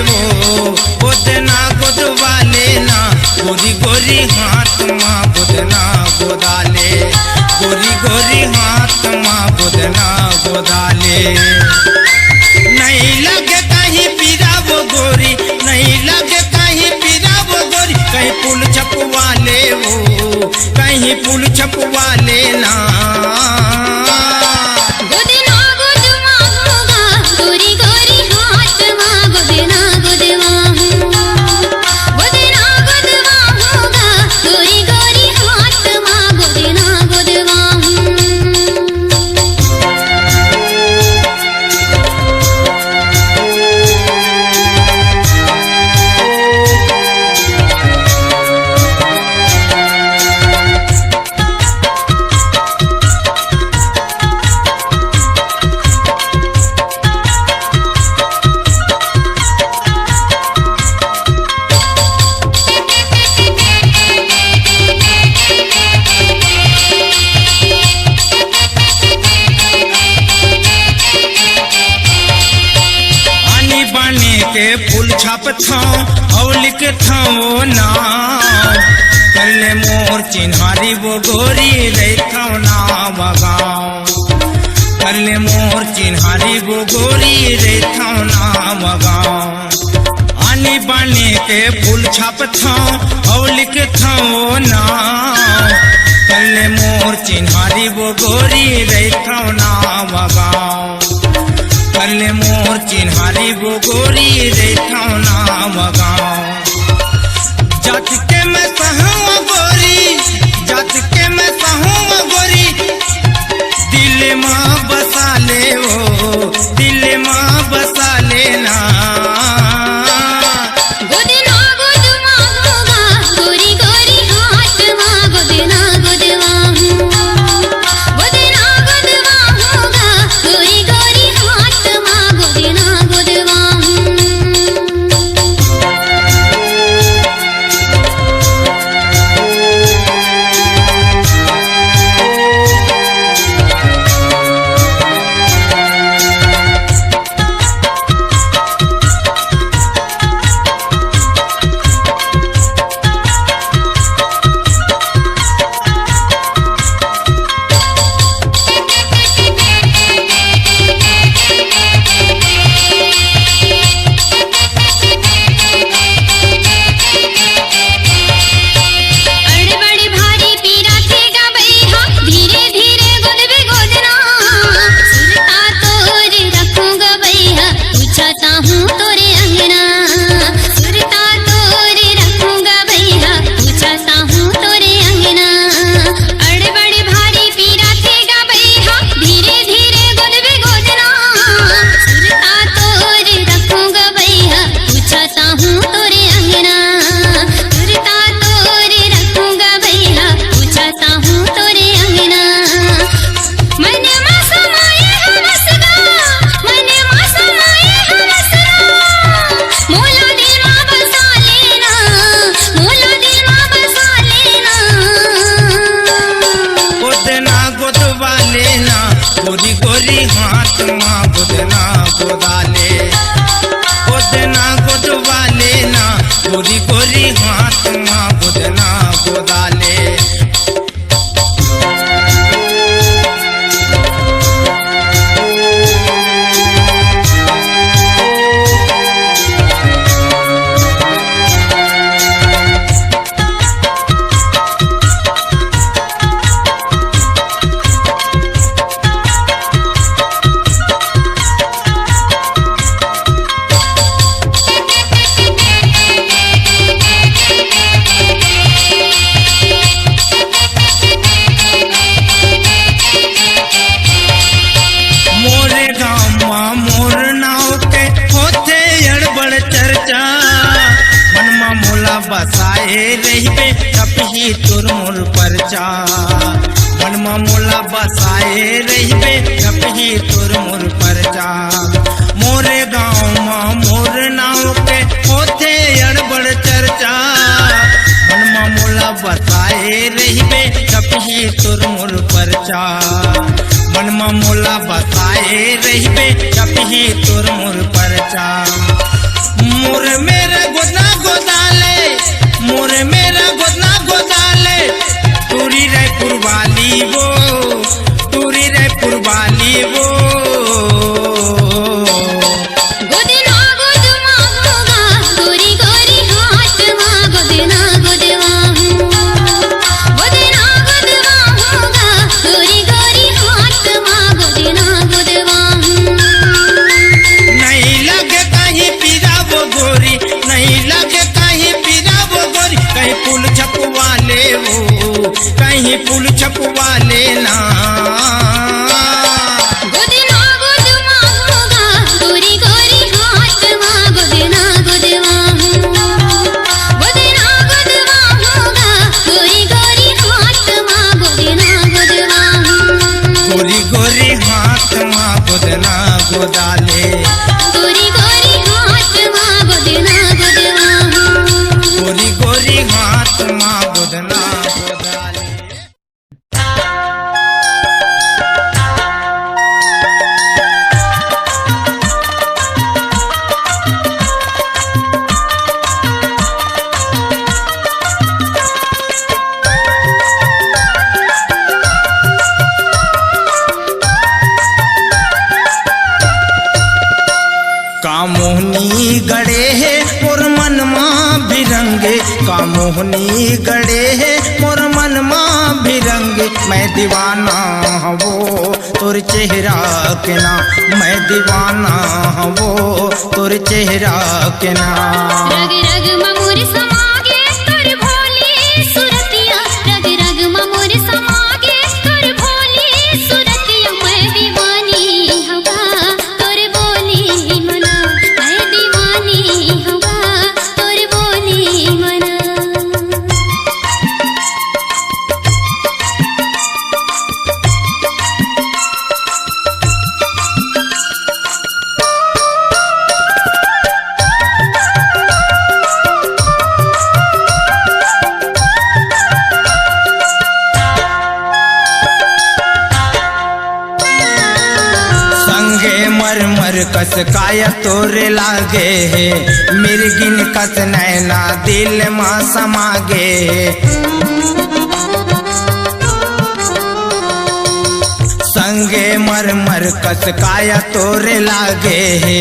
वो गोदना गोदवा लेना गोरी गोरी हाथ माँ गोदना गोदाले गोरी गोरी हाथ माँ गोदना गोदाले नहीं लगे कहीं पीरा वो गोरी नहीं लगे कहीं पीरा वो गोरी कहीं पुल छपवा ले वो कहीं पुल छपवा लेना फूल छाप था और लिख था वो नाम कर ले मोर चिन्हारी वो गोरी रहता नाम गाँव कर ले मोर चिन्हारी वो गोरी रहता नाम गाँव आनी बानी के फूल छाप था और लिख था वो नाम कर ले मोर चिन्हारी वो गोरी रहता नाम गाँव कर ले मोर चिन्हारी वो गोरी रहता नाम गाँव जात के मैं सहूँ गोरी जात के मैं सहूँ गोरी दिल माँ बसा ले वो दिल माँ बसा लेना गोरी गोरी हाथ माँ गोदना गोदाले गोदना गोदवा लेना गोरी गोरी हाथ माँ गोदना गोदाले बसाए रहिबे कपही तुर मोर परचा मनमा मोला बसाए रहिबे कपही तुर मोर परचा मोरे गाँव माँ मोर नाव के होते अड़बड़ चर्चा मनमा मोला बसाए रहिबे कपही तुर मोर परचा मनमा मोला बसाए रहिबे कपही तुर मोर परचा मोर फूल छपवा लेना। गोदना गोदमा होगा गोरी गोरी हाथ माँ गोदना गोदमा गोदना गोदमा होगा गोरी गोरी हाथ माँ गोदना गोदमा गोरी गोरी हाथ माँ गोदना गोदाले। गोरी गोरी हाथ माँ गोदना गोदमा गोरी गोरी हाथ माँ गोदना गोदाले। कामोहनी गड़े है मोर मन माँ भिरंगे। कामोहनी गड़े है मोर मन माँ भिरंगे। मैं दीवाना वो तोर चेहरा के ना। मैं दीवाना वो तोर चेहरा के ना। रग रग ममुर समागे तोर भोली सुरतिया। रग रग ममुर समागे तोर भोली सुरतिया। मैं दीवानी हवा तोर बोली मना। मैं दीवानी हवा तोर बोली मना। संगे मर मर कस काया तोरे लागे है। मिर्गिन कस नैना दिल माँ समागे है। संगे मर मर कस काया तोरे लागे है।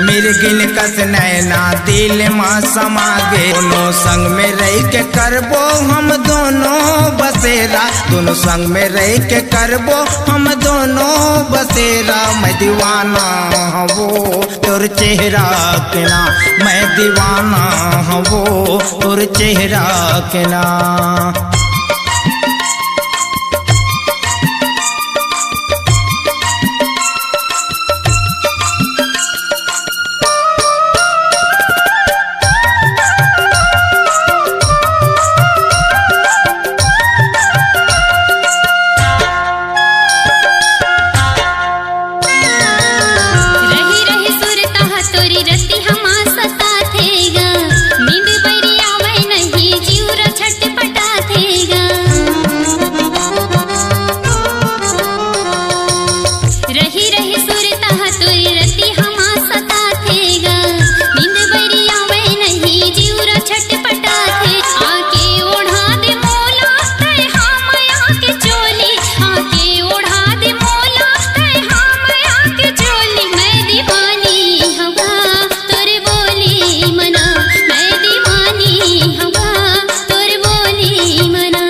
मिर्गिन कस नैना दिल माँ समागे। दोनों संग में रह के करबो हम दोनों बसेरा। दोनों संग में रह के करबो हम दोनों बसेरा। मैं दीवाना वो तोर चेहरा के ना। मैं दीवाना वो तोर चेहरा के ना। रही रही सुरता तोरी रति हमा सता थेगा। नींद बैरिया मैं नहीं जीवरा छटपटा थेगा। रही रही सुरता तोरी रति हमा सता थेगा। नींद बैरिया मैं नहीं जीवरा छटपटा थे। आके ओढ़ा दे मोला तय हम के चोली। आके ओढ़ा दे मोला तय हम के चोली। मैं दीवानी हवा तोर बोली मना। मैं दीवानी हवा तोर बोली मना।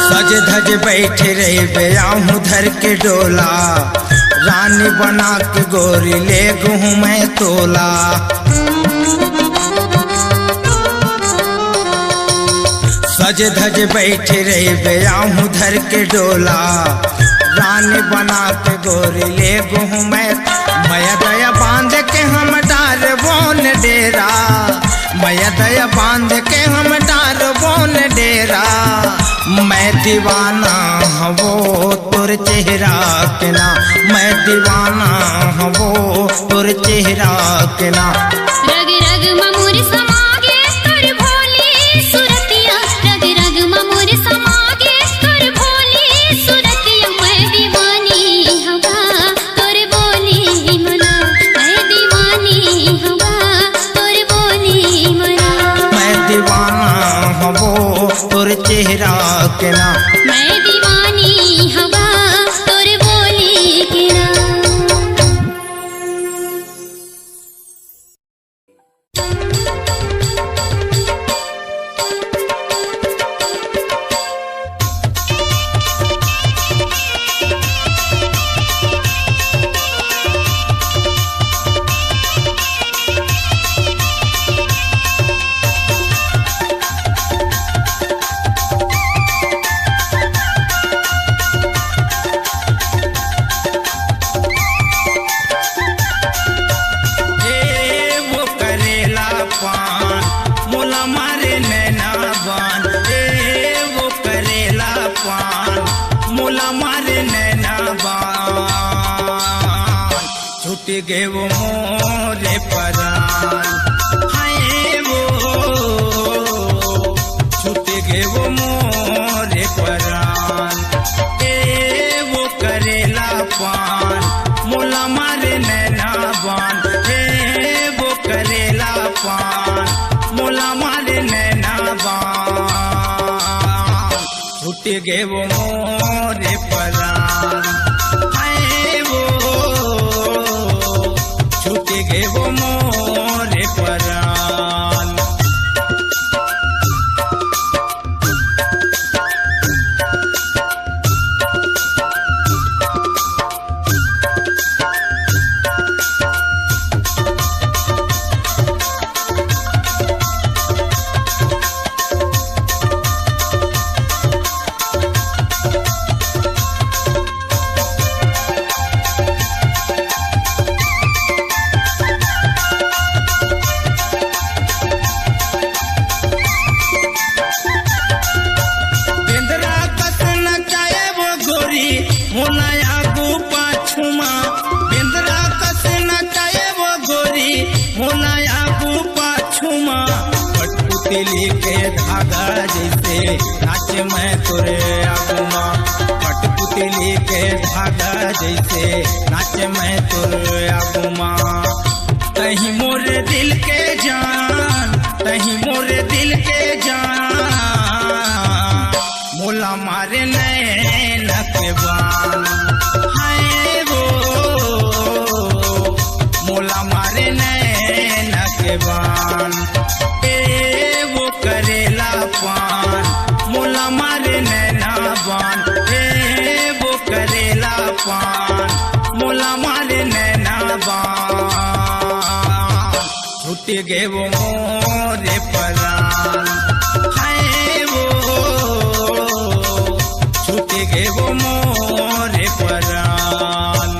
सज धज बैठे रहे बेयाहूँ धर के डोला। रानी बना के गोरी ले गहूँ मैं तोला। सज धज बैठे रहे बेयाहूँ धर के डोला। रानी बना के गोरी ले गहूँ मैं दया बांध के हम डार बोन डेरा। मैं दया बांध के हम डार बोन डेरा। मैं दीवाना वो तोर चेहरा के ना। मैं दीवाना वो तोर चेहरा के ना। रग रग ममुर समागे तोर भोली सुरतिया। रग रग ममुर समागे तोर भोली सुरतिया। मैं दीवानी हवा तोर बोली मना। मैं दीवानी हवा तोर बोली मना। मैं दीवाना वो तोर चेहरा के ना। मैं दीवानी हवा तोर बोली के ना। नैना बान छूट गए वो मोरे परान हाय वो छूट गए वो मोरे परान वो करेला पान मोला मारे नैना बान वो करेला पान मोला मारे नैना बान छूट गए वो मोरे परान हाय वो छूट गए वो मोरे परान मोलाया गो पाछुमा बिंद्रा कस नचाए वो गोरी मोलाया गो पाछुमा कठपुतली के धागा जैसे नाच मैं तुरे आगुमा कठपुतली के धागा जैसे नाच मैं तुरे आगुमा तही मोरे दिल के जान तही मोरे दिल के जान मोला मारे नैन के बान हाय वो मोला मारे नैन के बान वो करेला पान मोला मारे नैना बान वो करेला पान मोला मारे नैना बान छूट गए वो मोरे परान हाय वो छूट गए वो मोरे परान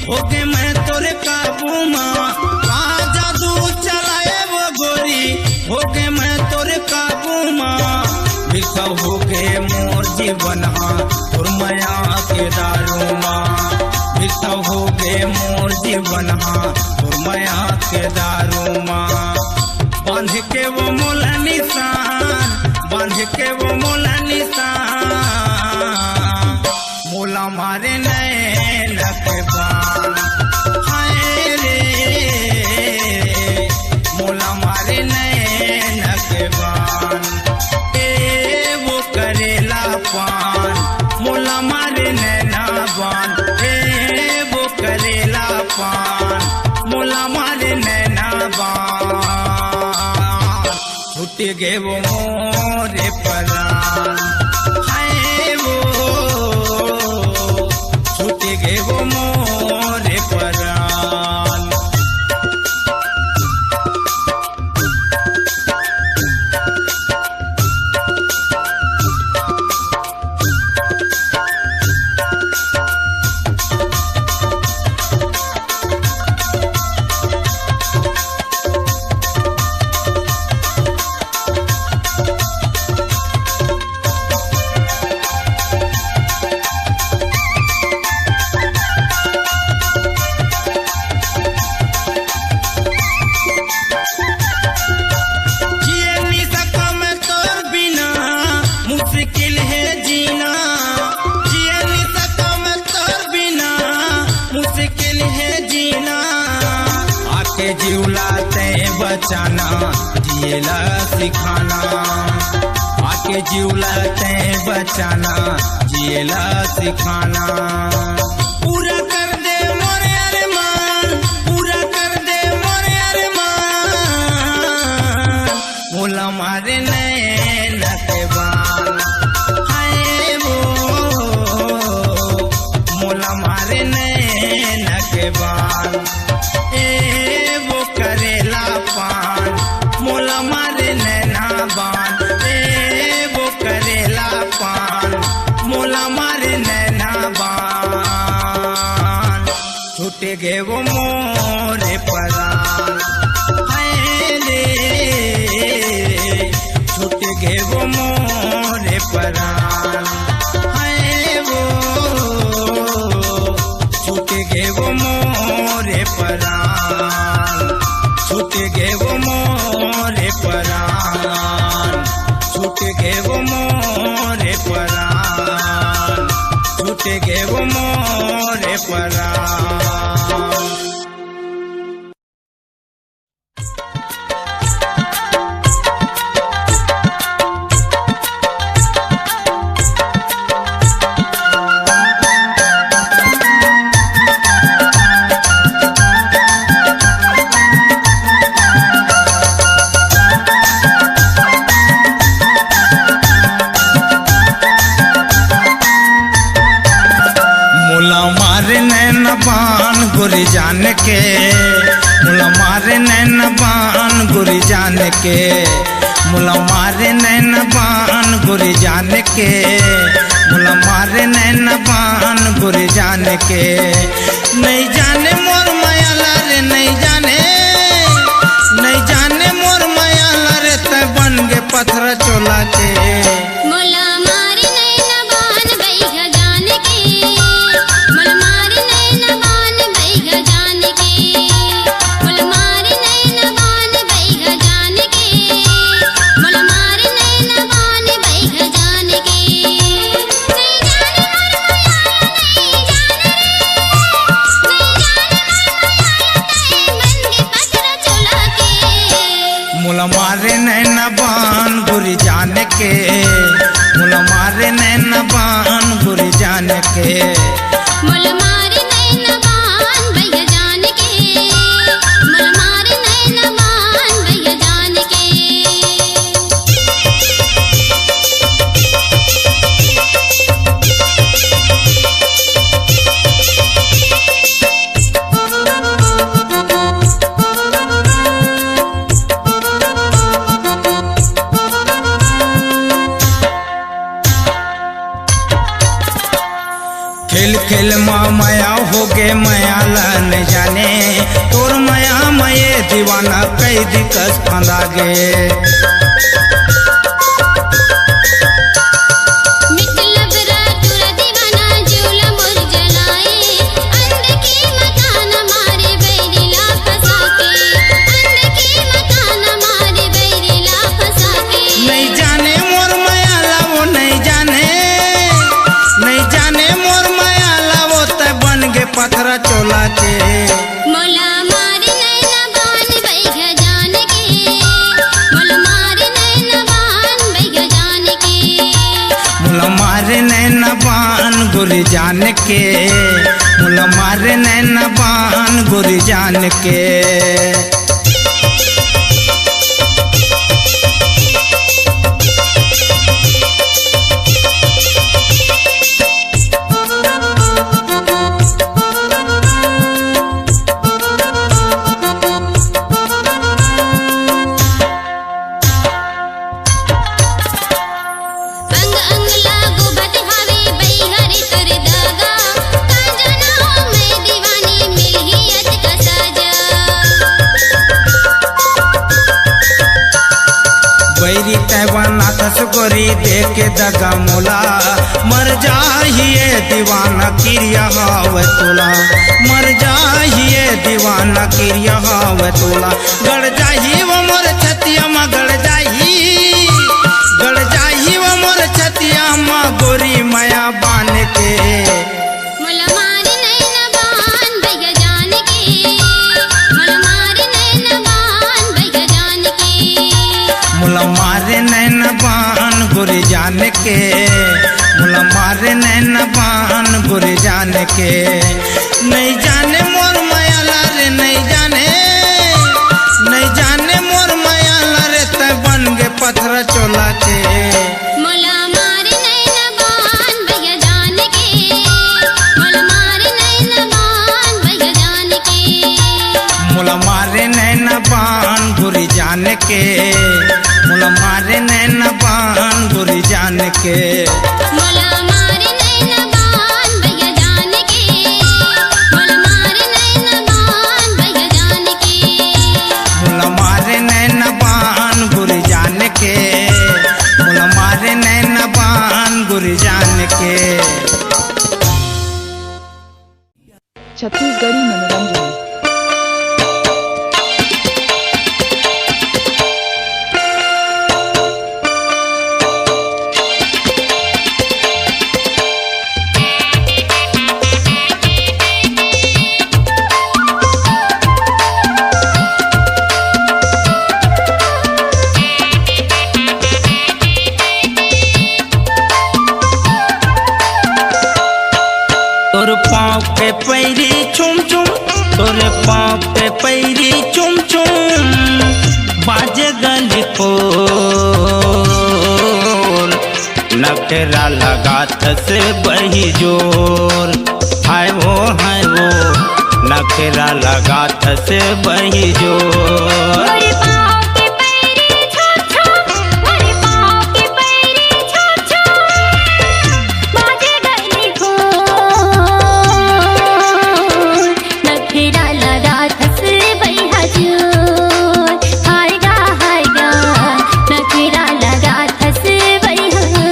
होके मैं तोरे काबू माँ जादू चलाए वो गोरी होके मैं तोरे काबू माँ बिखा होके मोर जीवन और मया के दारू माँ बिखा होके मोर जीवन और मया के दारू माँ बांध के वो मोला निशान बांध के वो मोला निशान मोला मारे नैन के बान हाय रे मोला मारे नैन के बान वो करेला पान मोला मारे नैना बान वो करेला पान मोला मारे नैना बान छूट गए वो मोरे परान हाय वो छूट गए वो मोरे परान जिउलाते बचाना जिएला सिखाना आके जिउलाते बचाना जिएला सिखाना पूरा कर दे मोरे अरमान पूरा कर दे मोरे अरमान मोला मोला मारे नैन के बान हाय वो मोला मारे नैन के बान ए वो करेला पान मोला मारे नैना बान ए वो करेला पान मोला मारे नैना बान छूटे गे वो मोरे परान हाय रे छूटे गे वो मोरे परान हाय वो छूटे गे वो मोरे परान छूटे गे वो मोरे परान छूटे गे वो मोरे परान छूटे गे वो मोरे परान। गुरी जान के मुला मारे नैन बान गुरी जान के मुला मारे नैन बान गुरी जान के मुला मारे नैन बान गुरी जान के नहीं जाने मोर मायाला रे नहीं जाने मोर मायाला रे तय बन गे पत्थर चोला के मोला मारे नैन बान बैगा जान के मोला मारे नैन बान बैगा जान के मोला मारे नैन बान बैगा जान के मोला मारे नैन बान बैगा जान के नहीं जाने मोर मायाला नहीं जाने मन के पत्थर चोला के मुला मारे नैन बान गुरी जान के मुला मारे नैन बान गुरी जान के मोला मारे नैन बान बैगा जान के मोला मारे नैन बान बैगा जान के खेल खेल माया हो गे माया लन जाने तोर माया मये दीवाना कई दिकस फंदा गे मतलब रातुरा दीवाना झूला मोर जलाए अंध की मकान मारे बैरिला फंसा के अंध की मकान मारे बैरिला फंसा के नहीं जाने मोर माया लावो नहीं जाने मोर माया लावो तय बन गे पत्थर चोला के मोला मारे नैन बान बैगा जान के मोला मारे नैन बान बैगा जान के मुला मारे नैन बान गुरी जान के मुला मारे नैन बान गुरी जान के अंग अंग लागू बदहावे बैहरी तुर दागा का जना मैं दीवानी मिलहियत का साजा बैरी तैवाना दस गोरी देके दगा मोला मर जाहिए दीवाना किरिया हाव तोला मर जाहिए दीवाना किरिया हाव तोला गड़ जाही वो मोर छतिया मा गड़ जाही वो मोर छतिया मा गोरी माया बान के मोला मारे नैन बान बैगा जान के मोला मारे नैन बान बैगा जान के मुला मारे नैन बान गुरी जान के मुला मारे नैन बान गुरी जान के नहीं जाने मोर मायाला रे नहीं जाने मोर मायाला रे तय बन गे मारे नैना बान गोरी जान के, मोला मारे नैना बान भैया जान के, मोला मारे नैना बान भैया जान के, मोला मारे नैना बान गोरी जान के, मोला मारे नैना बान गोरी जान के। छत्तीसगढ़ी मनोरंजन। तोर पाँव पे पैरी चुम चुम, तोरे पाँव पे पैरी चुम चुम, बाजे गली खोल, नखरा लगात से बही जोर, हाय वो नखरा लगात से बही जोर। मोरे पाँव के पैरी छुम छुम, मोरे पाँव के पैरी छुम छुम, बाजे गली खोल, नखरा लगा थस बैहा जोर, हाय गा नखरा लगा थस बैहा जोर।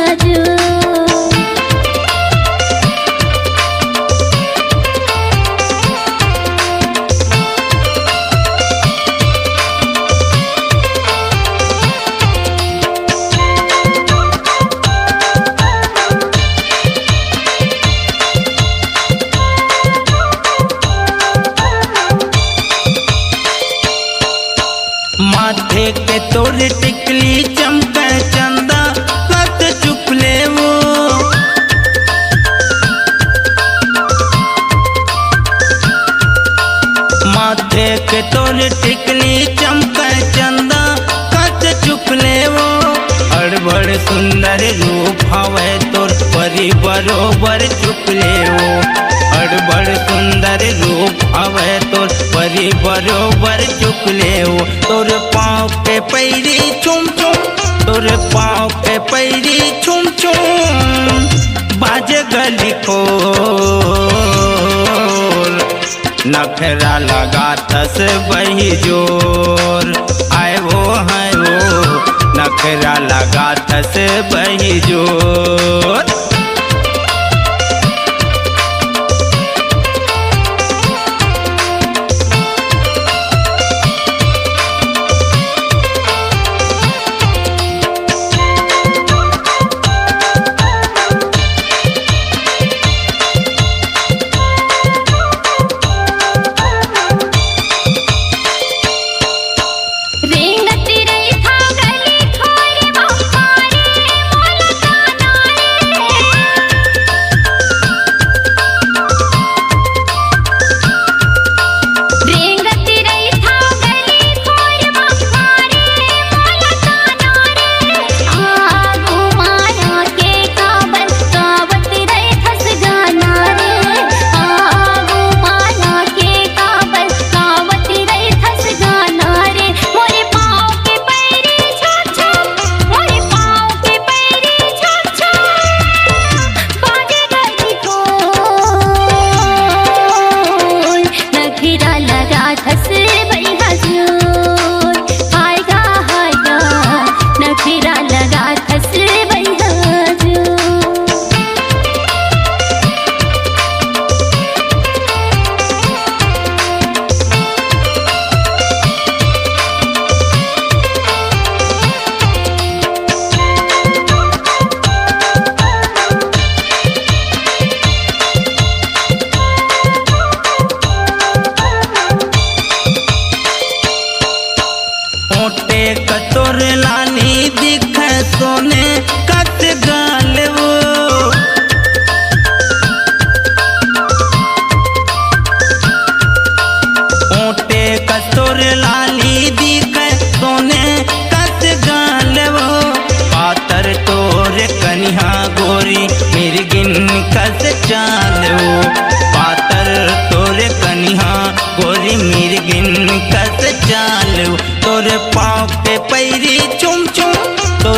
माथे के तोरे टिकली चमके चंदा कत चुपले वो, माथे के तोरे टिकली चमके चंदा कत चुपले वो, अड़बड़ सुंदर रूप हवे तोर परी बरोबर चुपले वो, अड़बड़ सुंदर रूप हवे तोर परी बरोबर चुकले हो। तोर पाँव पे पैरी चुम चुम, तोर पाँव पे पैरी चुम चुम, बाजे गली खोल, नखरा लगा थस बही जोर, आए वो नखरा लगा थस बही जोर।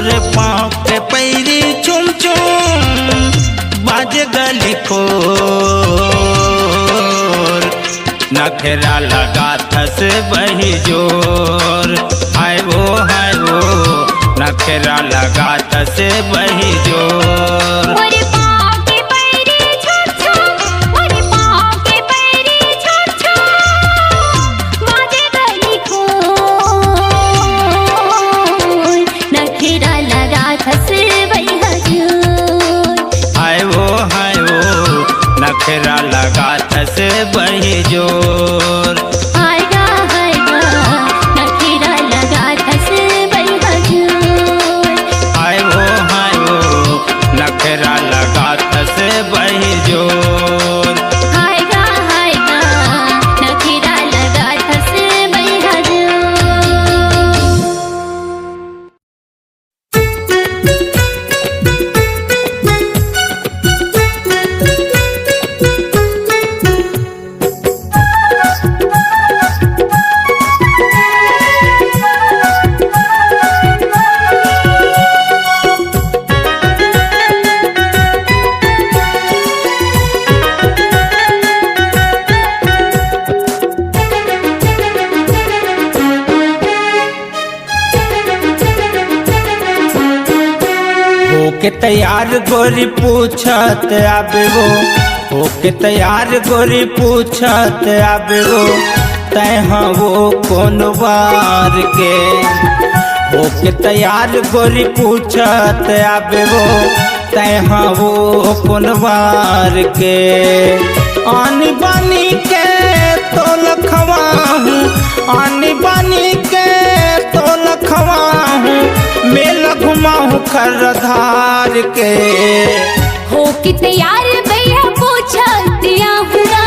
तोरे पाँव के पैरी चुम चुम बाज गली खोर नखरा लगा थस बही जोर हाय वो नखरा लगा थस बही जोर मोरे पाँव के पैरी छुम छुम मोरे पाँव के पैरी छुम छुम बाजे गली खोर नखरा लगा थस बही जोर हाय वो नखरा लगा थस बही जोर आएगा नखरा लगा थस बही जोर हाय वो नखरा लगा थस बही जोर आएगा नखरा लगा थस बही जोर होके तैयार गोरी पूछत आबे वो होके तैयार गोरी पूछत आबे वो तैहा वो कौन वार के होके तैयार गोरी पूछत आबे वो तैहा वो कौन वार के आनी बानी के तो लखवाहूँ आनी बानी के तो लखवाहूँ मेला घुमाऊँ खरधार के हो कि तैयार भैया पूछा दिया हुआ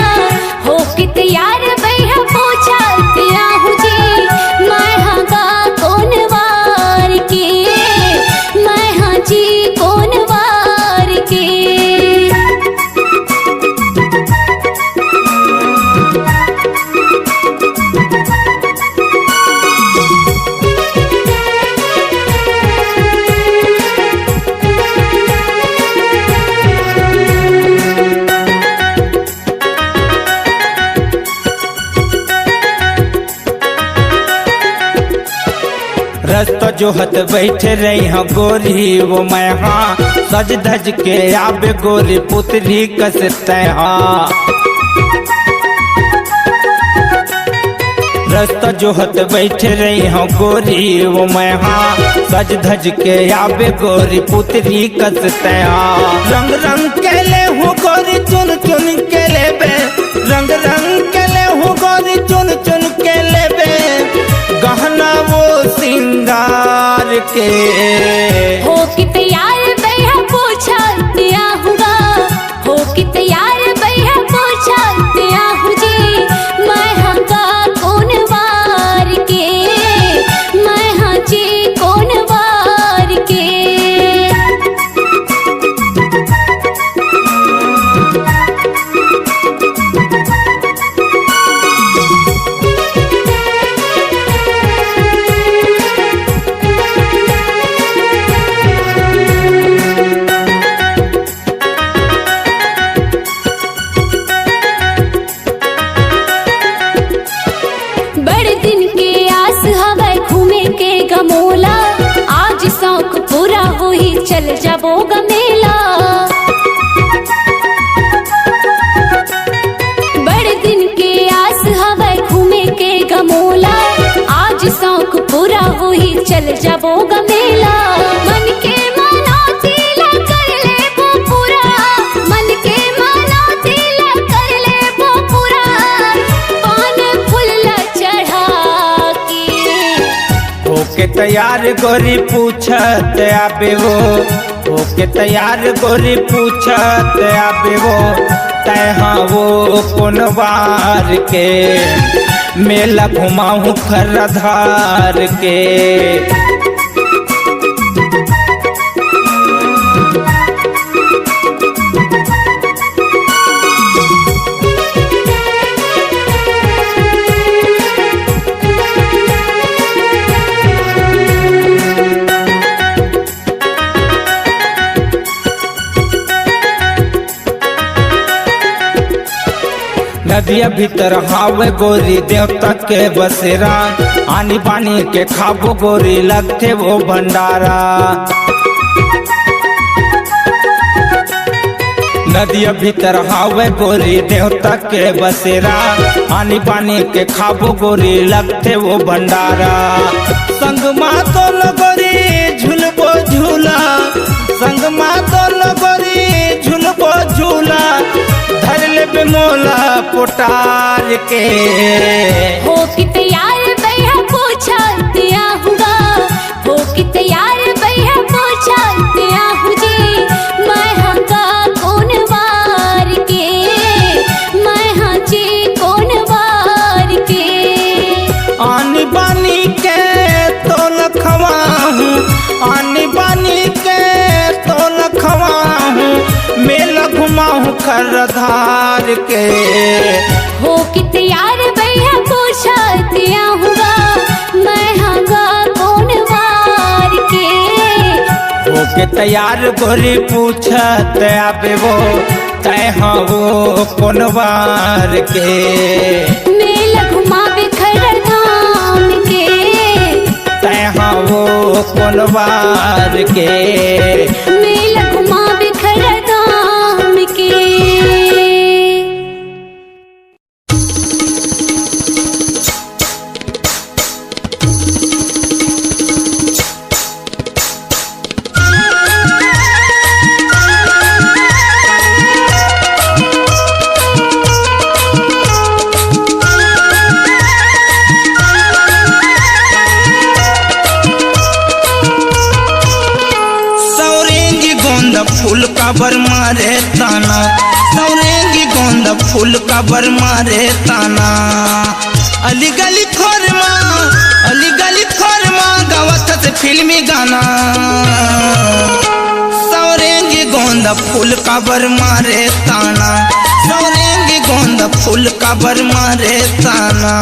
हो कि तैयार भैया पूछा दिया जी मैं हाँ गा कौन वार के मैं हाँ जी कौन वार के रस्तो जो हत बैठे रही हाँ गोरी वो मैं हाँ सज धज के आबे गोरी पुतली कसते हाँ रस्तो जो हत बैठे रही हाँ गोरी वो मैं हाँ सज धज के आबे गोरी पुतली कसते हाँ रंग रंग के ले हो गोरी चुन चुन के लेबे रंग रंग के ले हो गोरी चुन चुन के लेबे गहना वो सिंगार के हो कि तैयार भैया पूछा दिया हुआ हो कि तैयार भैया पूछा दिया जी मैं हाँ गा कौन वार के मैं हाँ जी कौन वार के बड़े दिन के आस हवा घूमे के गमोला आज शौक पूरा हुई चल जाबो गमेला बड़े दिन के आस हवा घूमे के गमोला आज शौक पूरा हुई चल जाबो गमेला मन के माना दिला कर ले वो पूरा मन के माना दिला कर ले वो पूरा पान फूल चढ़ा के होके तैयार गोरी पूछत आबे वो होके तैयार गोरी पूछत आबे वो तैहा वो कौन वार के मेला घुमाऊँ खरधार के नदिया भीतर हावे गोरी देवता के बसेरा, आनी बानी के खाबो गोरी लगते वो भंडारा। नदिया भीतर हावे गोरी देवता के बसेरा, आनी बानी के खाबो गोरी लगते वो भंडारा। संग मातो लगोरी झुलबो झूला, संग मातो लगोरी झुलबो झूला, धर ले बे मोला पोटार के। हो कि तैयार भैया पूछा दिया होगा, हो कि तैयार भैया पूछा दिया हुजी। मैं हंगा कौन वार के, मैं हाजी कौन वार के। आनी बानी के तो लखवा हूँ, आनी बानी के तो लखवा हूँ, मेला घुमाऊँ खरधार के। हो कि तैयार भैया पूछा दिया होगा, मैं हंगा कौन वार के। हो के तैयार गोरी पूछत आबे वो, तय हाँ वो कौन वार के। मेला घुमावे खरधाम के, तय हाँ वो कौन वार के। मेला घुमावे खरधाम के। फूल का बर मारे ताना, सौरेंगी गोंद फूल का बर मारे ताना। अली गली खोरमा, अली गली खोरमा गावत से फिल्मी गाना। सौरेंगी गोंद फूल का बर मारे ताना, सौरेंगी गोंद फूल का बर मारे ताना।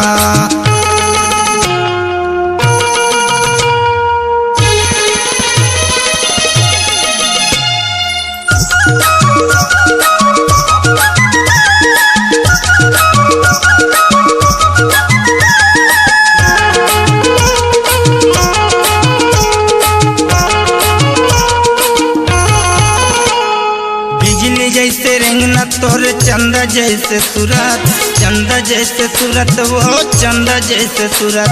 जैसे रेंगना तोर चंदा जैसे सूरत, चंदा जैसे सूरत वो चंदा जैसे सूरत।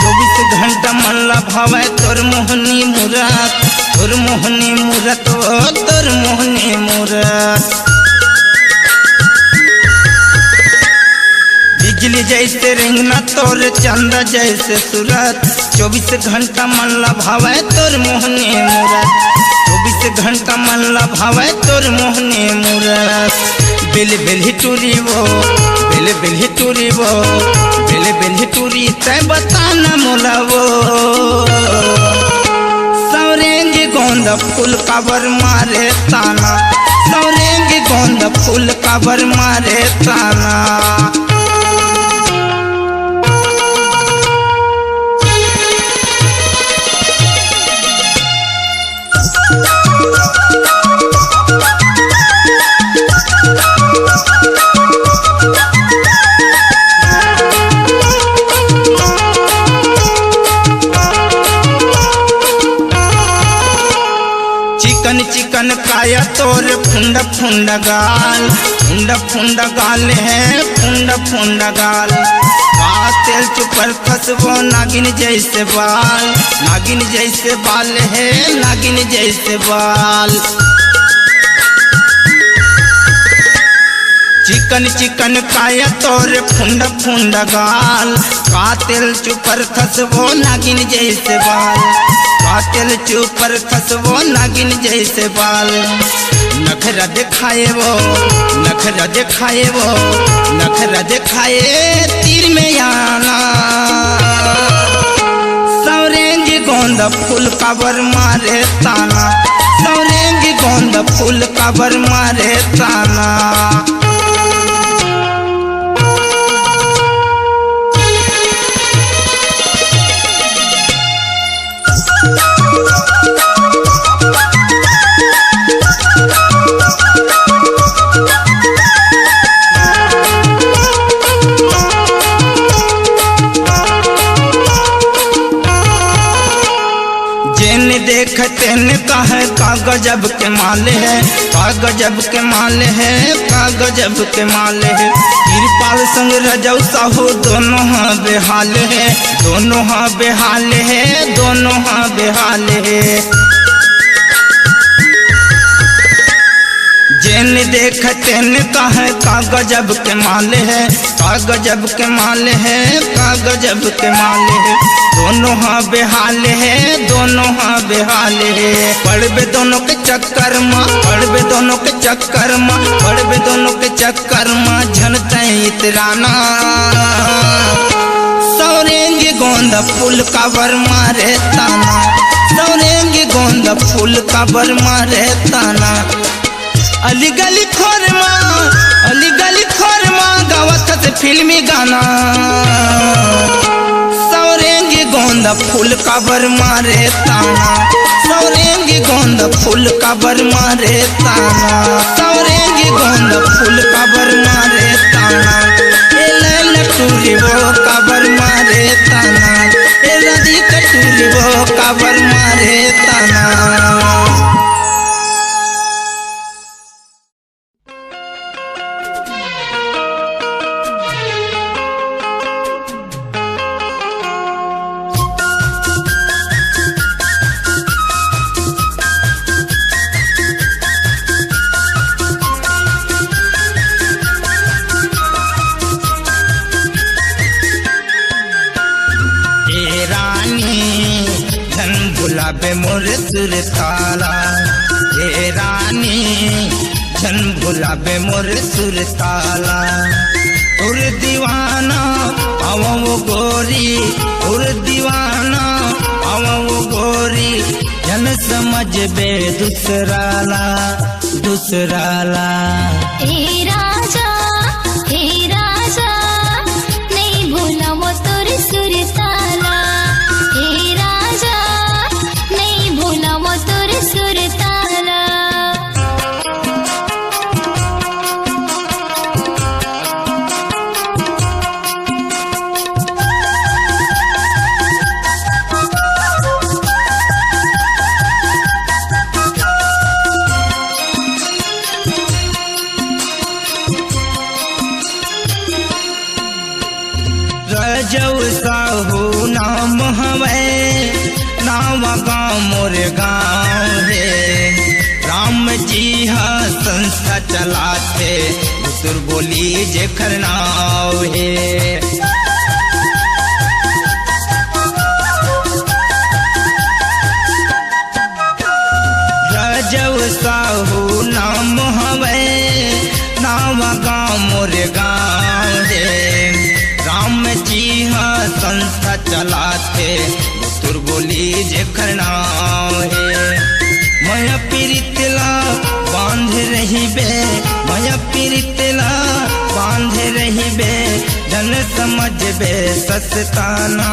24 घंटा मल्ला भावे तोर मोहनी मूरत, तोर मोहनी मूरत वो तोर मोहनी मूरत। बिजली जैसे रेंगना तोर चंदा जैसे सूरत, 24 घंटा मल्ला भावे तोर मोहनी मूरत, 24 घंटा मल्ला भावे तोर मोहनी मूरत। बिल बिल ही टूरी वो, बिल बिल ही टूरी वो, बिल बिल ही टूरी तय बताना मोला वो। सौरेंगी गोंद फूल का बर मारे ताना, सौरेंगी गोंद फूल का बर मारे ताना। चिकन चिकन काया तोर फुंड फुंड गाल, फुंड फुंड गाल है फुंड फुंड गाल। तेल चुपर खसबो नागिन जैसे बाल, नागिन जैसे बाल है नागिन जैसे बाल। चिकन चिकन काया तोर फुंड फुंड गाल, कातिल चुपर खसबो नागिन जैसे बाल, कातिल चुपर खसबो नागिन जैसे बाल। नखरा दिखाए वो, नखरा दिखाए वो, नखरा दिखाए तीर में आना। सौरेंगी गोंद फूल का बर मारे ताना, सौरेंगी गोंद फूल का बर मारे ताना। देखते न कहे का गजब के माल है, का गजब के माल है, का गजब के माल है। कृपाल संग रजौ साहू दोनों हाँ बेहाल है, दोनों हाँ बेहाल है, दोनों हाँ बेहाल है। जिन देखते न कहे का गजब के माल है, का गजब के माल है, का गजब के माल है। दोनों हाँ बेहाल है, दोनों हाँ बेहाल है। पड़बे दोनों के चक्कर माँ, पड़बे दोनों के चक्कर माँ, पड़बे दोनों के चक्कर माँ झनते इतराना। सौरेंगी गोंद फूल का बर मारे ताना, सौरेंगी गोंद फूल का बर मारे ताना। अली गली खोरमा, अली गली खोरमा गावत से फिल्मी गाना। सौरेंगी गोंद फूल का बर मारे ताना, सौरेंगी गोंद फूल का बर मारे ताना, सौरेंगी गोंद फूल का बर मारे ताना। ए लैला टूरी वो का बर मारे ताना, ए रदी कटूरी वो का बर मारे ताना। गुलाबे मोर सुरताला, हे रानी झन गुलाबे मोर सुरताला। उर दीवाना आवो गोरी, उर दीवाना आवो गोरी जन समझ बे दूसराला, दूसराला। हे राजा नहीं भूला वो तोर सुरताला। हे राजा नहीं भूला वो तोर सुरताला। रजौ साहू नाम हवे, नाम गाँव मोर गाँव है। राम जी हा संस्था चलाते, उतर बोली जेखर नाव है। रजौ साहू नाम हवे, नाम गाँव मोर गाँव है। राम जी हाँ संस्था चलाते, तुर बोली जेखर नाव है। मैं पीरितला बांध रही बे, मैं पीरितला बांध रही बे जन समझ बे सस्ताना,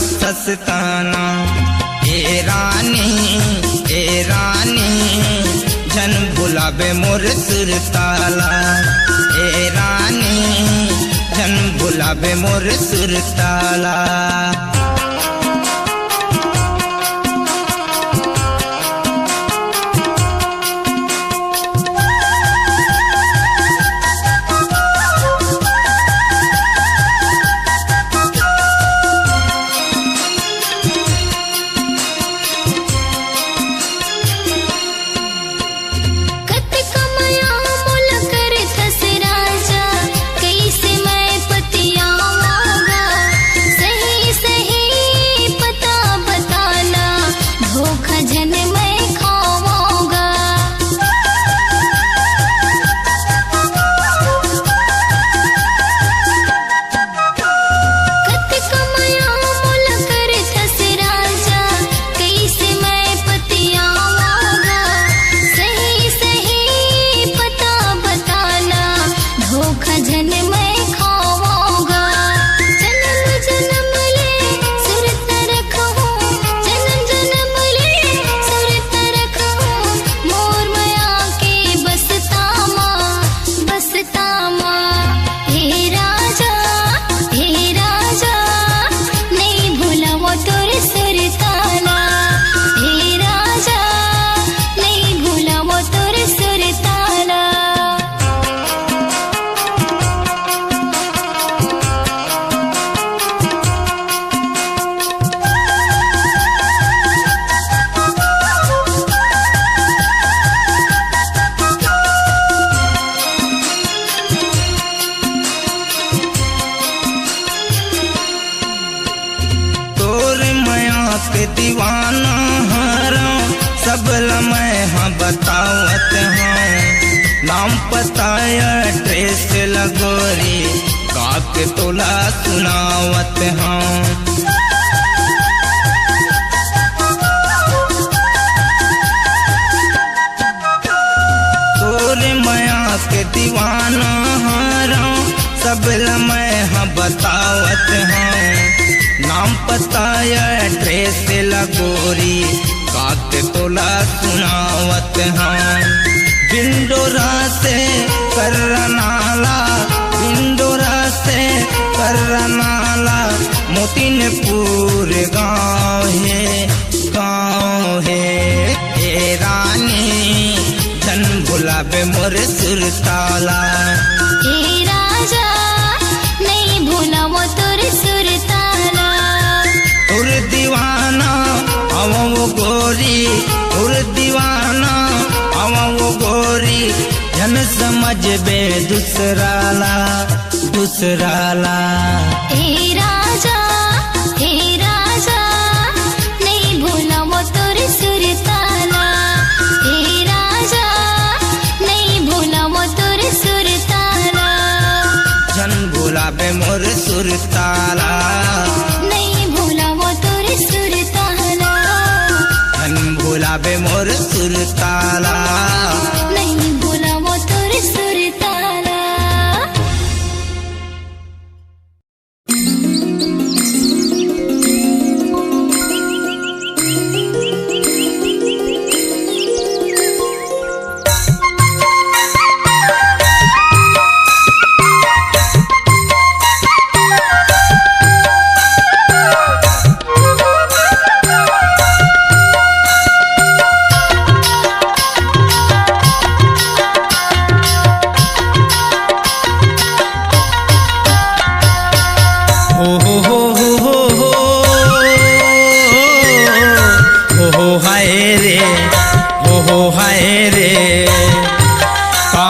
सस्ताना। ए रानी जन बुलाबे मोर सुरताला। ए रानी जन बुलाबे मोर सुरताला। कैसे मैं पतियाऊंगा, सही सही आके तोला सुनावत हाँ। तोरे माया के दीवाना हारा सब मैं हाँ बतावत हाँ। नाम पता एड्रेस लगोरी काके तोला सुनावत हाँ। बिंडोरा से करनाला, बिंडोरा से करनाला, मोतीनपुर गाँव है ए रानी धन भुलावे मोर सुरताला। ए राजा नहीं भूला वो तोर सुरताला। तुर दीवाना आवा वो गोरी, तुर दीवाना आवा वो गोरी, जन समझ बे दूसराला दूसराला। ए राजा नहीं भूला वो तोर सुरताला। ए राजा नहीं भूला वो तोर सुरताला। जन भुलावे मोर सुरताला, नहीं भूला वो तोर सुरताला। जन भुलावे मोर सुरताला। नहीं भूला वो तोर सुरताला।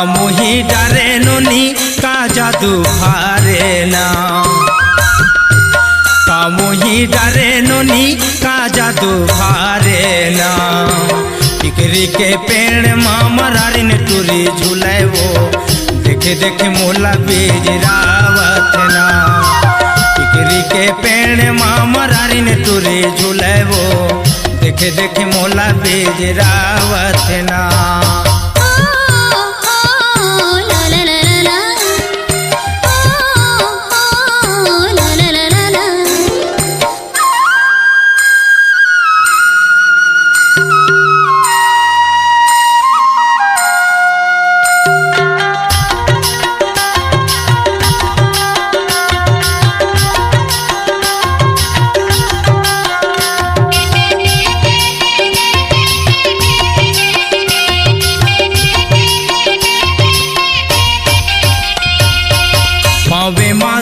मोही डरे नोनी का जादू भारे ना, का मोही डरे नोनी का जादू भारे ना। टिकरी के पेड़ मामरारी ने तुरी झूले वो, देखे देखे मोला बीज रावत ना। टिकरी के पेड़ मामरारी ने तुरी झूले वो, देखे देखे मोला बीज रावत ना।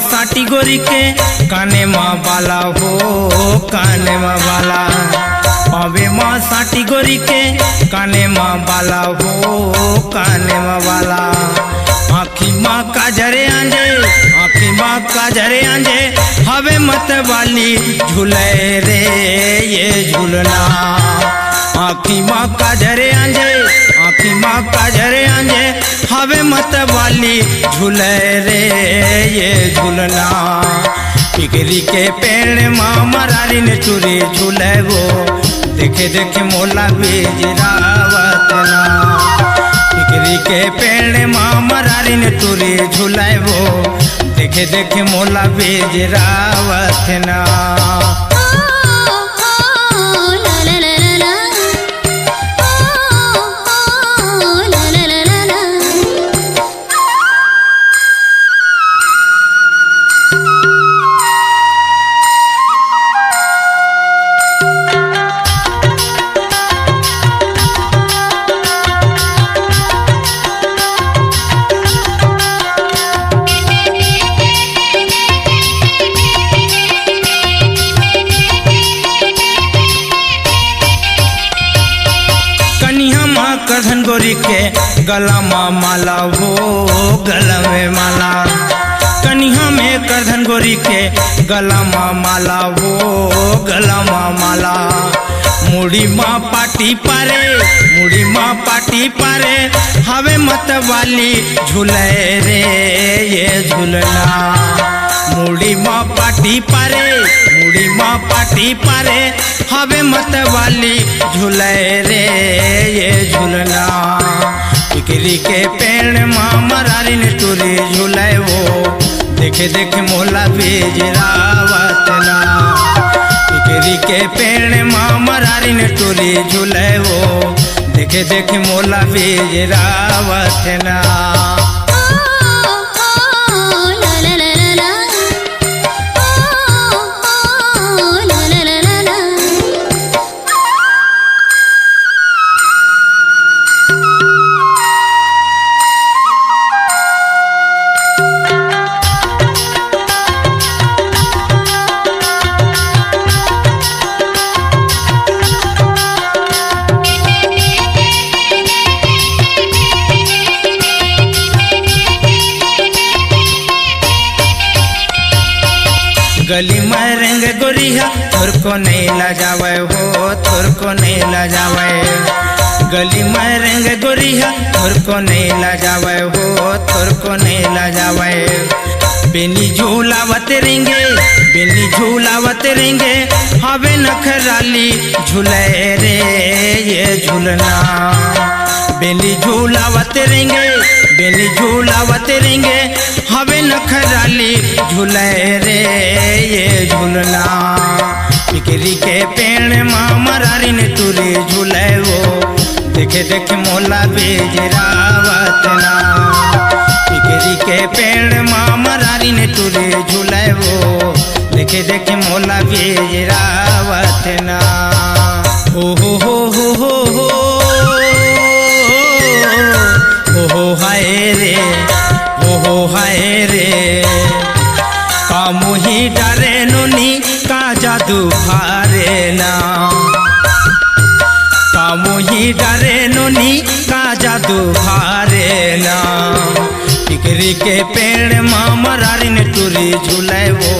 साटी गोरी के काने माँ बाला हो, काने माँ बाला। पावे माँ साटी गोरी के काने माँ बाला हो, काने माँ बाला। आँखी माँ का जरे आंजे, आँखी माँ का जरे आंजे, हवे मत वाली झूले रे ये झूलना। आँखी माँ का जरे आंजे, आँखी माँ का जरे आंजे, हवे मत वाली झूले रे ये झूलना। टिकरी के पेड़ माँ मरारी ने चूरी झूले वो, देखे देखे मोला बीज रावत ना। टिकरी के पेड़ माँ मरारी ने चूरी झूले वो, देखे देखे मोला बीज रावत ना। करधन गोरी के गला में माला हो, गला में माला। कन्हा में करधन गोरी के गला में माला हो, गला में माला। मुड़ी माँ पाटी पारे, मुड़ी माँ पाटी पारे, हवे मत वाली झूले रे ये झूलना। मुड़ी माँ पाटी पारे हवे मत वाली झूले रे ये झूलना टिकरी के पेड़ माँ मरारी ने टूरी झूले वो देखे देखे मोला बेजरावत ना टिकरी के पेड़ माँ मरारी ने टूरी झूले वो देखे देखे मोला बेजरावत ना। गली में रंग गोरिया थोर को नहीं लजावे हो थोर को नहीं लजावे गली में रंग गोरिया थोर को नहीं लजावे हो थोर को नहीं लजावे बेनी झूलावत रेंगे हवे नखराली झूले रे ये झूलना बेनी झूलावत रेंगे हवे नखराली झूले रे ये झूलना टिकरी के पेड़ माँ मरारी ने टूरी झूले वो देखे देखे मोला बेजरावत ना टिकरी के पेड़ माँ मरारी ने टूरी झूले वो देखे देखे मोला बेजरावत ना। हो हाय रे का मुही डरे नुनी का जादू भारे ना का मुही डरे नुनी का जादू भारे ना टिकरी के पेड़ माँ मरारी ने टूरी झूले वो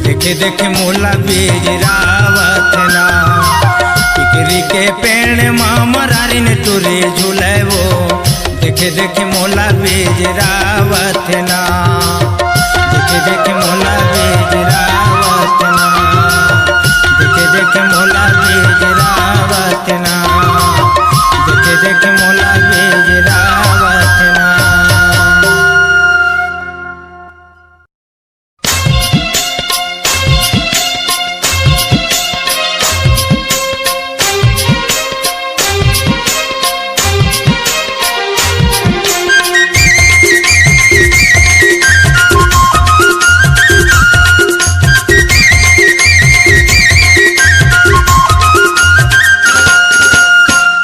देखे देखे मोला बेजरावत ना टिकरी के पेड़ माँ मरारी ने टूरी झूले वो देखे देखे मोला बेजरावत ना देखे देखे मोला बेजरावत ना देखे देखे मोला बेजरावत ना देखे देखे मोला बेजरावत ना।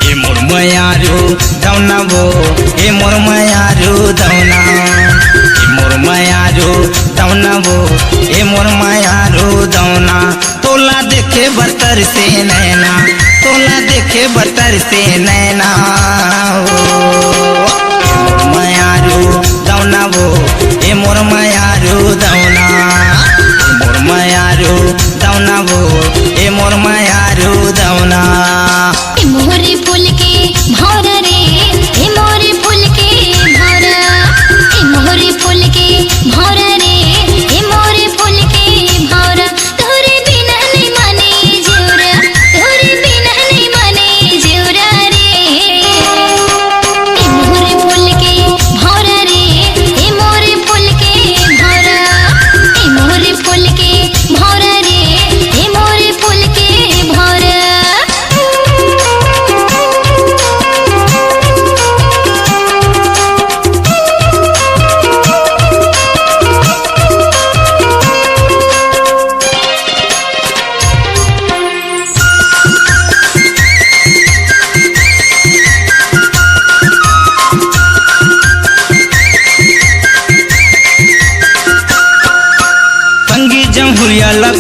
ए मोर मायारू दौना ए मोर मायारू दौना वो ए मोर मायारू दौना तोला देखे बर्तर से नैना तोला देखे बर्तर से नैना मोर मायारू दौना वो ए मोर मायारू दौना मोर मायारू दौना वो ए मोर मायारू दौना। मोरे फूल के भौर रे हे मोरे फूल के भौर हे मोरे फूल के भौर रे हे मोरे फूल के भौर तोरे बिना नहीं माने जोरा तोरे बिना नहीं माने जोरा रे हे मोरे फूल के भौर रे हे मोरे फूल के भौर हे मोरे फूल के भौर रे हे मोरे फूल के भौर।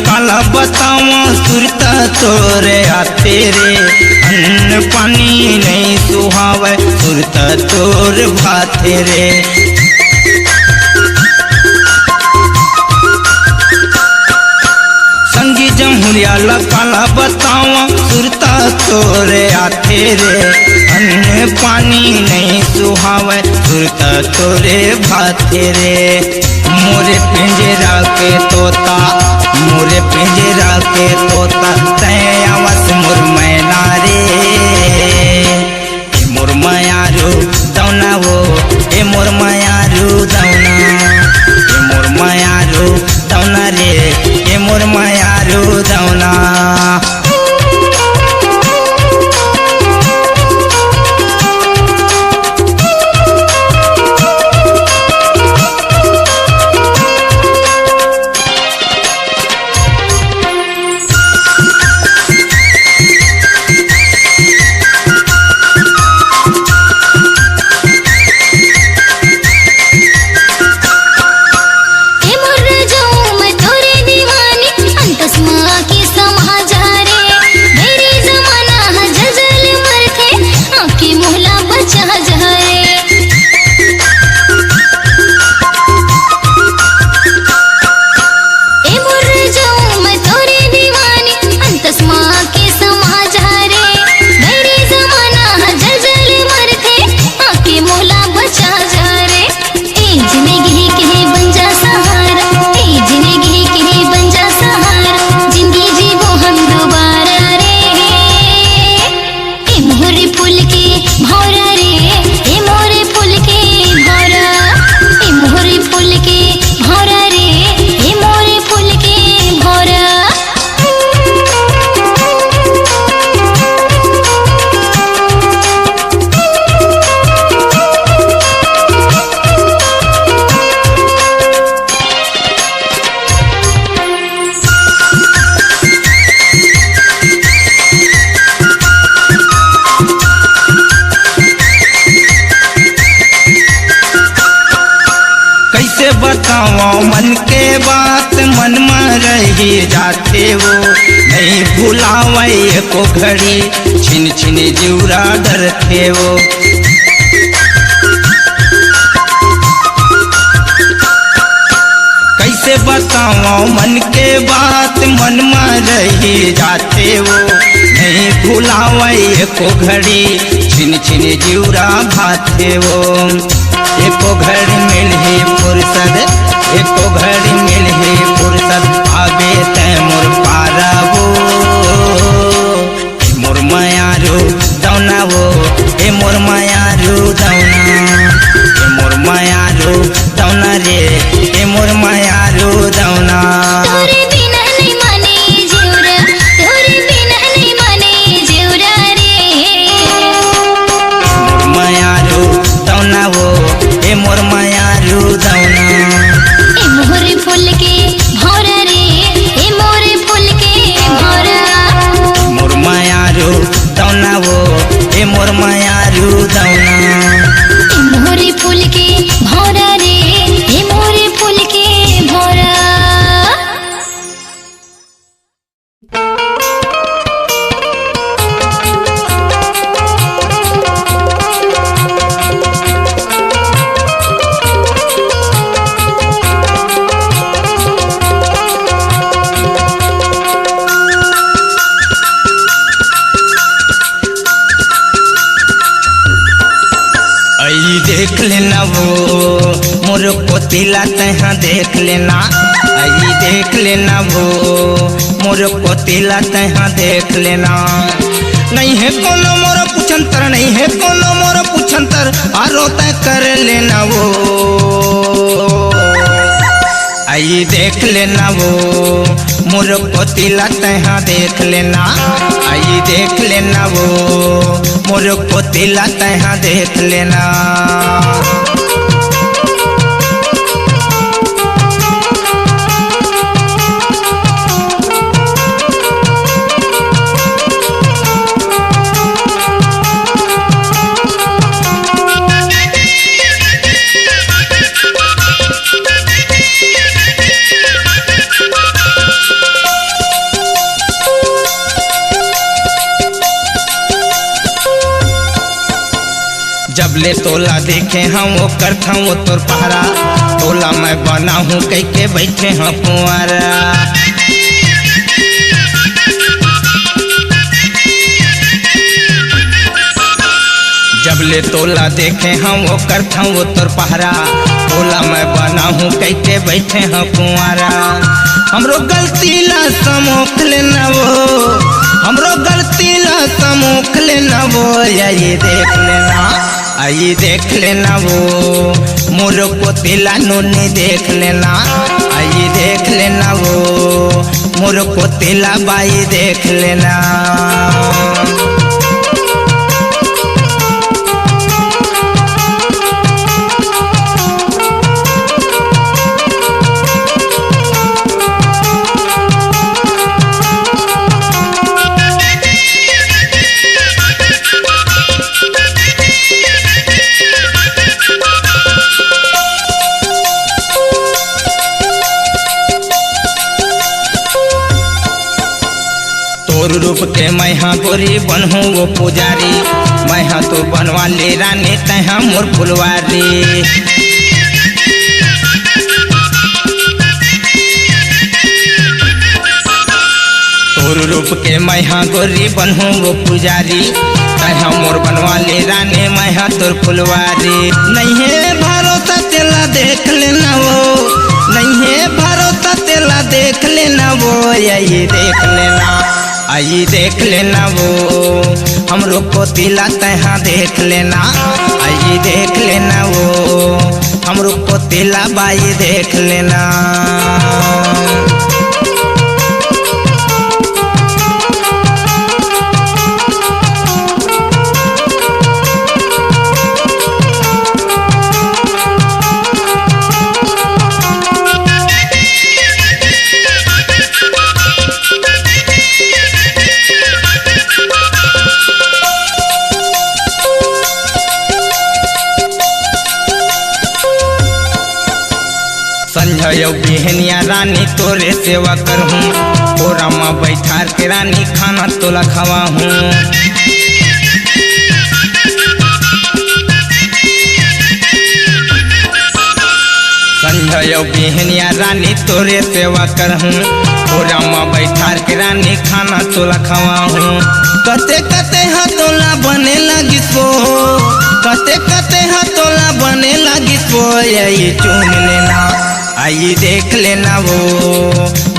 काला बतावा सुरता तोरे आते रे अन्न पानी नहीं सुहावे सुरता तोर भाते रे संगी जमुरिया काला बतावा सुरता तोरे आते रे अन्न पानी नहीं सुहावे सुरता तोरे भाते रे। मोरे पिंजरा के तोता मोरे पिंजरा के तोता तयावस मोर मैना रे। ए मोर मायारू दौना वो ए मोर मायारू दौना ए मोर मायारू दौना रे ए मोर मायारू दौना। मन के बात मन में रही जाते वो नहीं भुलावे को घड़ी छिन छिन जीवरा डरते वो। कैसे बताओ मन के बात मन में रही जाते वो नहीं भुलावे को घड़ी छिन छिन जीवरा भाते वो। एको घड़ी मिल ही फुर्सत एको घड़ी मिल ही फुर्सत आवे तै मोर पारावो। मोर मायारू दौना वो ए मोर मायारू दौना ए मोर मायारू दौना रे ए मोर मायारू दौना। तोरे बिना नहीं माने जीवरा तोरे बिना नहीं माने जीवरा रे। मोर मायारू दौना वो ए मोर मायारू दौना। ए मोरे फूल के भौरा रे ए मोरे फूल के भौरा। मोर मायारू दौना वो ए मोर मायारू दौना। ए मोरे फूल के भौरा रे ए मोरे फूल के भौरा। देख लेना वो मोर पोतीला तहाँ देख लेना आई देख लेना वो मोर पोतीला तहाँ देख लेना। नहीं है कोनो मोर पुछंतर नहीं है कोनो मोर पुछंतर आरो तय कर लेना वो। आई देख लेना वो मोर पोतीला तहाँ देख लेना आई देख लेना वो मोर पोतीला तहाँ देख लेना। जबले तोला देखे हम वो करता वो तोर पहरा तोला मैं बना हूँ कह के बैठे हैं कुंवारा। जब ले तोला देखे हम वो करता वो तोर पहरा, तोला मैं बना हूँ कह के बैठे हैं कुंवारा। हमरो गलती ला समोख लेना वो, हमरो गलती ला समोख लेना वो, ये देख लेना, आइए देख लेना वो मोर को तिला नोनी देख लेना, आइए देख लेना वो मोर को तिला बाई देख लेना। तोर रूप के मैं हाँ गोरी बनहूँ वो पुजारी, मैं हाँ तो बनवा ले रानी तहाँ मोर फुलवारी। तोर रूप के मैं हाँ गोरी बनहूँ वो पुजारी, तहाँ मोर बनवा ले रानी मैं हाँ तोर फुलवारी। नहीं है भरोसा तेला देख लेना वो, नहीं है भरोसा तेला देख लेना वो, यही देख लेना, आइए देख लेना वो हमरो को तिला तहाँ देख लेना, आइए देख लेना वो हमरो को तिला बाई देख लेना। संजय बिहनिया रानी तोरे सेवा करहूँ, तोरा माँ बैठार के रानी खाना तोला खवा हूँ। संजय बिहनिया रानी तोरे सेवा करहूँ, तोरा माँ बैठार के रानी खाना तोला खवा हूँ। कते कते हाँ तोला बने लगी सो, कते कते हाँ तोला बने लगी सो, यही चुन लेना, आइए देख लेना वो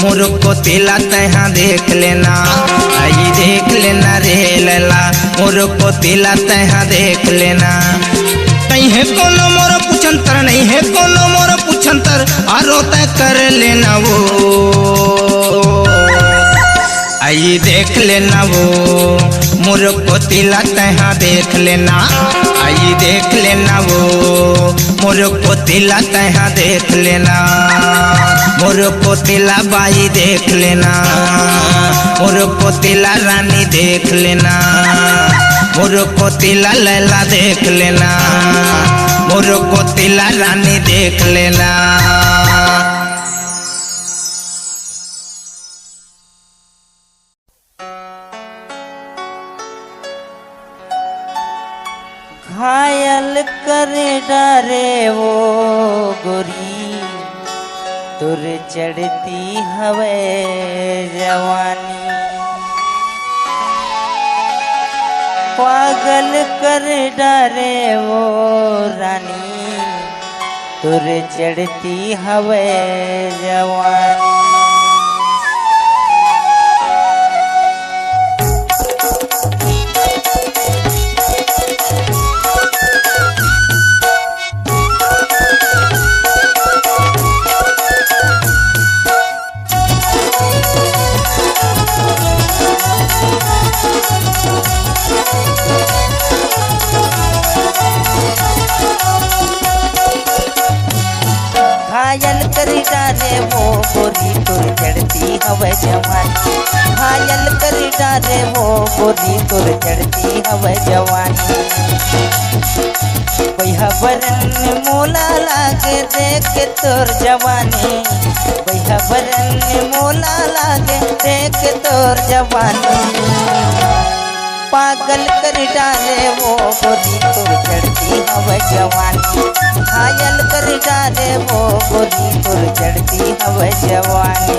मोर को तिला तहाँ देख लेना, आइए देख लेना रे लैला मोर को तिला तहाँ देख लेना। नहीं है कोनो मोर पूछंतर, नहीं है कोनो मोर पूछंतर, आरो तय कर लेना वो, आइए देख लेना वो मोर को तिला तहाँ देख लेना, आइए देख लेना वो मोर को तिला तहाँ देख लेना। मोर को तिला बाई देख लेना, मोर को तिला रानी देख लेना, मोर को तिला लैला देख लेना, मोर को तिला रानी देख लेना। घायल कर डारे वो गोरी, तुर चढ़ती हवे जवानी, पागल कर डारे वो रानी, तुर चढ़ती हवे जवानी। घायल कर डारे वो गोरी, तुर चढ़ती हवे जवानी, घायल कर डारे वो गोरी, तुर चढ़ती हवे जवानी। बैहा बरन मोला लागे देख तोर जवानी, बैहा बरन मोला लागे देख तोर जवानी। पागल कर डाले वो गोरी, तुर चढ़ती हवे जवानी, घायल कर डाले वो गोरी, तुर चढ़ती हवे जवानी।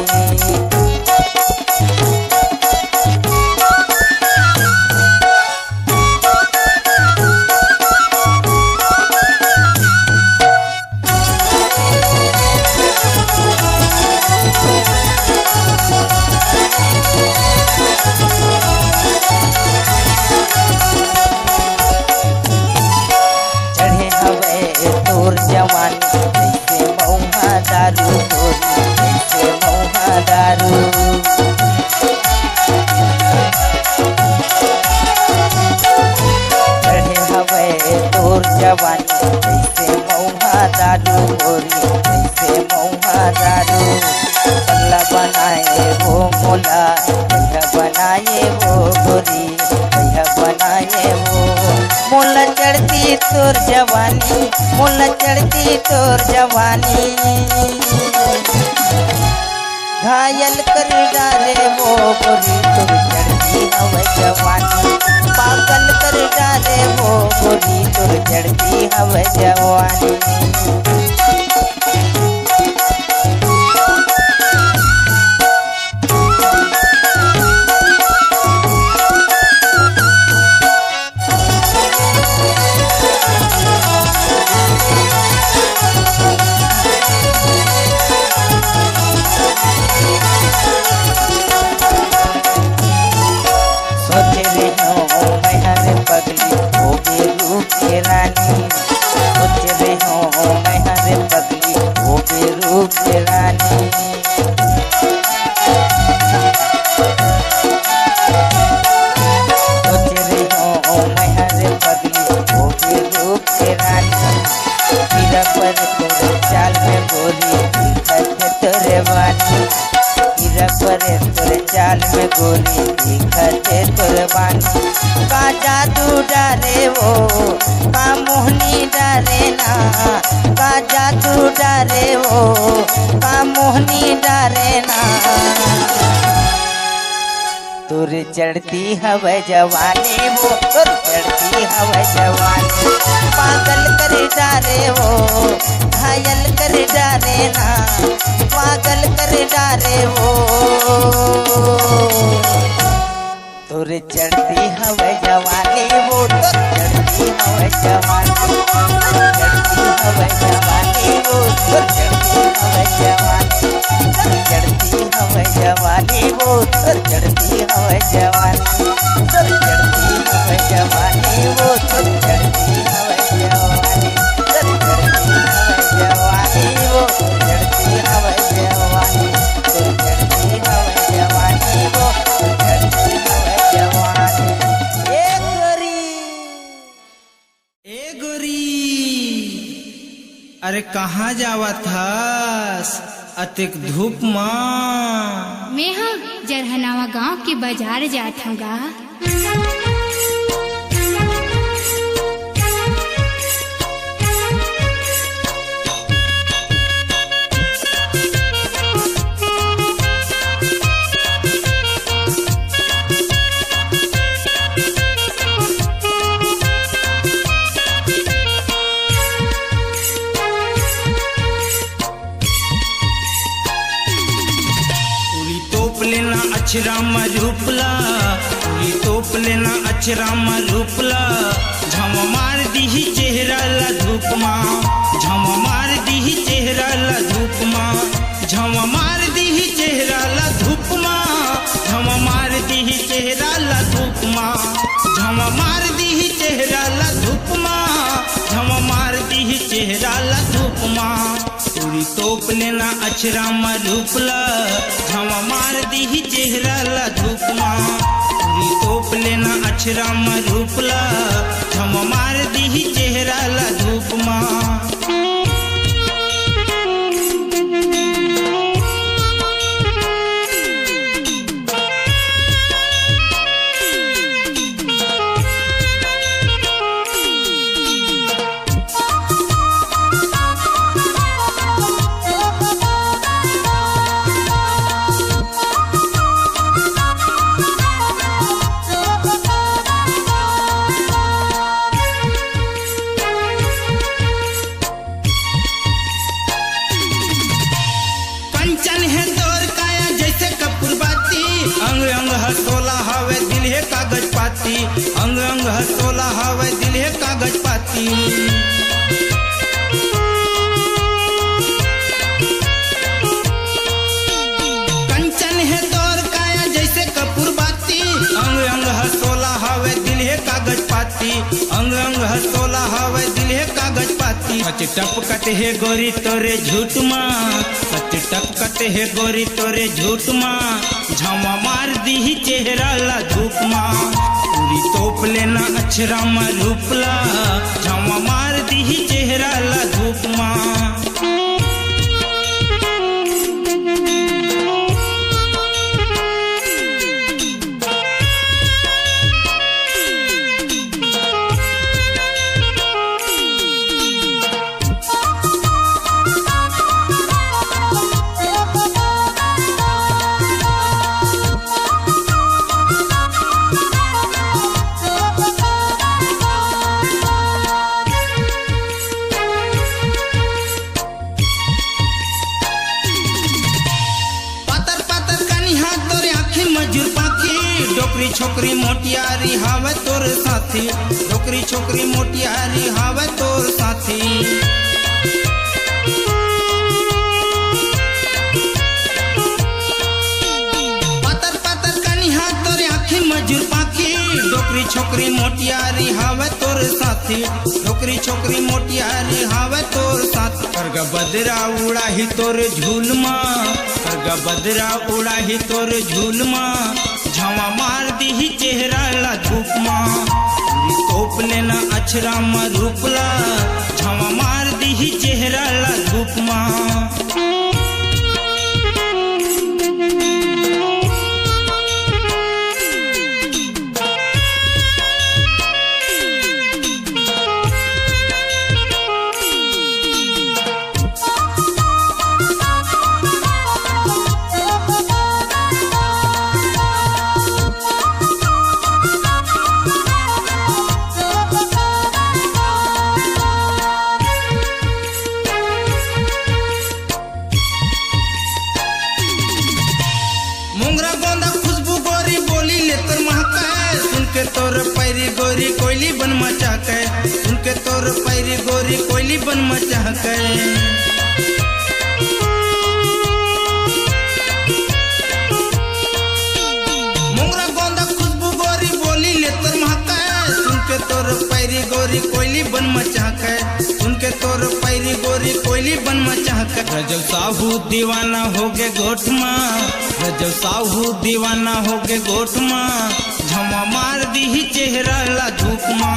मोला चढ़ती तोर जवानी, मोला चढ़ती तोर जवानी। घायल कर डाले वो गोरी तोर चढ़ती हवे जवानी, पागल कर डाले वो गोरी तोर चढ़ती हवे जवानी। पगली हो गे रूप के रानी, सोच रहे हो मैं हरे पगली हो गे रूप के रानी। सोच रहे हो मैं हरे पगली हो गे रूप के रानी। तेरा पर तोरे चाल में गोरी दिखत तोरे वानी, तेरा पर तोरे चाल में गोरी दिखत तोरे वानी। का जादू डारे वो का मोहनी डारे ना, का जादू डारे वो का मोहनी डारे ना। तोरे चढ़ती हवे जवानी वो तोर चढ़ती हवे जवानी। पागल कर डारे वो घायल कर डारे ना, पागल कर डारे वो। तोरे चढ़ती हवे जवानी वो तोर चढ़ती हवे जवानी, चढ़ती हवे जवानी वो तोर चढ़ती हवे जवानी, चढ़ती हवे जवानी वो तोर चढ़ती हवे जवानी, तोर चढ़ती हवे जवानी वो तोर चढ़ती हवे जवानी, तोर चढ़ती हवे जवानी वो चढ़ती हवे जवानी, तोर चढ़ती हवे जवानी वो चढ़ती हवे जवानी। ए गोरी, अरे कहाँ जावत हस अतिक धूप माँ? मैं हाँ जरहनावा गांव के बाजार जात हूँ गा। अक्षरा रूपला पूरी तोप लेना अक्षरा रूपला। झम मार दी चेहरा ला धूप माँ, झम मार दी चेहरा ला धूप माँ, झम मार दी चेहरा ला धूप माँ, झम मार दी चेहरा ला धूप माँ, झम मार दी चेहरा ला धूप माँ, झम मार दी चेहरा ला धूप माँ। पूरी तोप लेना अक्षरा रूपला, झम मार दी चेहरा ला धूप माँ। पूरी तोप लेना अक्षरा रूपला, झम मार दी चेहरा ला धूप माँ। हसोला हवे दिल है कागज पाती, अंग अंग हसोला हवे दिल है कागज पाती। कंचन है तोर काया जैसे कपूर बाती, अंग अंग हसोला हवे दिल है कागज पाती, अंग अंग हसोला हवे दिल है कागज पाती। सच टपकते है गोरी तोरे झूठ माँ, सच टपकते है गोरी तोरे झूठ माँ। झमा मार दी चेहरा ला धूप माँ, पूरी तोप लेना अक्षरा रूपला। झमा मार दी चेहरा ला धूप माँ। छोकरी मोटियारी हावे तोर साथी, डोकरी छोकरी मोटियारी हावे तोर साथी। पातर पातर कनिहा तोर आँखी मजूर पाखी, डोकरी छोकरी मोटियारी हावे तोर साथी, डोकरी छोकरी मोटियारी हावे तोर साथी। करगा बदरा उड़ा ही तोर झूलमा, करगा बदरा उड़ा ही तोर झूलमा, झावा मार दी ही चेहरा ला धूपमा, तोप लेना अछरा मा रूपला, झावा मार दी ही चेहरा ला धूपमा। मोंगरा गोंदा खुशबू गोरी बोली ले तोर महकाए, सुन के तोर पैरी गोरी कोयली बन मचाके, सुन के तोर पैरी गोरी कोयली बन मचाके। मोंगरा गोंदा खुशबू गोरी बोली ले तोर महकाए, सुन के तोर पैरी गोरी कोयली बन मचाके, सुन के तोर पैरी गोरी कोयली बन मचाके। रजब साहू दीवाना हो गे गोठमा, रजब साहू दीवाना हो गे गोठमा, झमा मार दी ही चेहरा ला धूपमा,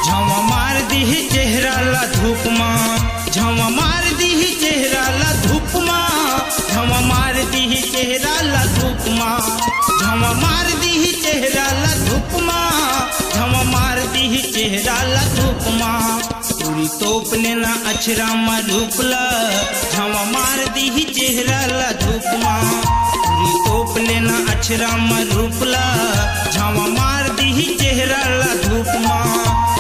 झमा मार दी ही चेहरा ला धूपमा, झमा मार दी ही चेहरा ला धूपमा, झमा मार दी ही चेहरा ला धूपमा, झमा मार दी ही चेहरा ला धूपमा, झमा मार दी ही चेहरा ला धूपमा। पूरी तोप लेना अछरा मा रूपला, झमा मार दी ही चेहरा ला धूपमा, पूरी तोप लेना अछरा मा रूपला, झमा मार दी ही चेहरा ला धूपमा,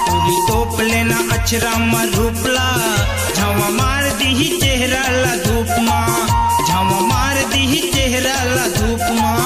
पूरी तोप लेना अछरा मा रूपला, झमा मार दी ही चेहरा ला धूपमा, झमा मार दी ही चेहरा ला धूपमा।